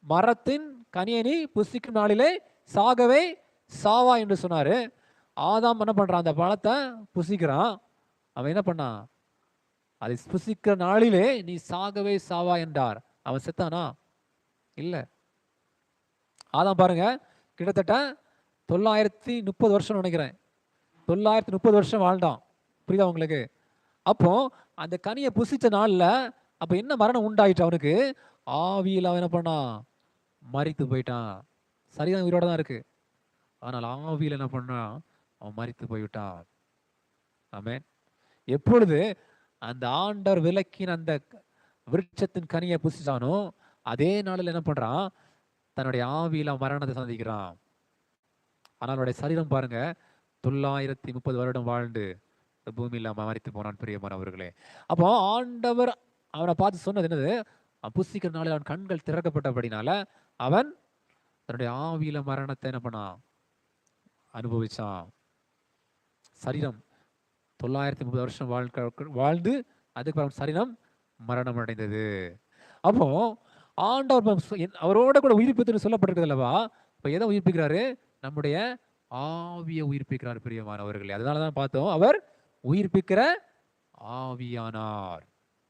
மரத்தின் கனியை நீ புசிக்கும் நாளிலே சாகவே சாவா என்று சொன்னாரு. ஆதாம் என்ன பண்றான்? அந்த பழத்தை புசிக்கிறான். அவன் என்ன பண்ணான்? அதை புசிக்கிற நாளிலே நீ சாகவே சாவா என்றார். அவன் செத்தானா? இல்ல. ஆதாம் பாருங்க, கிட்டத்தட்ட 930 வருஷம் நினைக்கிறேன், 930 வருஷம் வாழ்ந்தான். புரியுதா உங்களுக்கு? அப்போ அந்த கனியை புசிச்ச நாள்ல அப்ப என்ன மரணம் உண்டாயிட்டு அவனுக்கு? ஆவியில் அவன் என்ன பண்ணான்? மரித்து போயிட்டான். சரிதான், உயிரோட தான் இருக்கு, ஆனால் ஆவியில் என்ன பண்ணான்? அவன் மரித்து போய்விட்டான். ஆமென். எப்பொழுது அந்த ஆண்டவர் விலக்கின் அந்த விருட்சத்தின் கனியை புசிச்சானோ அதே நாளில் என்ன பண்றான்? தன்னுடைய ஆவியில மரணத்தை சந்திக்கிறான். ஆனால் அவனுடைய சரீரம் பாருங்க, 930 வருடம் வாழ்ந்து பூமியில மரித்து போனான். பிரியமானவர்களே, அப்போ ஆண்டவர் அவனை பார்த்து சொன்னது என்னது? புசிக்கிற நாளில் அவன் கண்கள் திறக்கப்பட்டபடினால அவன் தன்னுடைய ஆவியில மரணத்தை என்ன பண்ணான்? அனுபவிச்சான். சரீரம் 930 வருஷம் வாழ்ந்து அதுக்கு சரீரம் மரணம் அடைந்தது. அப்போ ஆண்டவர் அவரோட கூட உயிர்ப்பித்து சொல்லப்பட்டிருக்கிறது அல்லவா? இப்ப எதை உயிர்ப்பிக்கிறாரு? நம்முடைய ஆவியை உயிர்ப்பிக்கிறார். பிரியமானவர்களே, அதனாலதான் பார்த்தோம், அவர் உயிர்ப்பிக்கிற ஆவியானார்.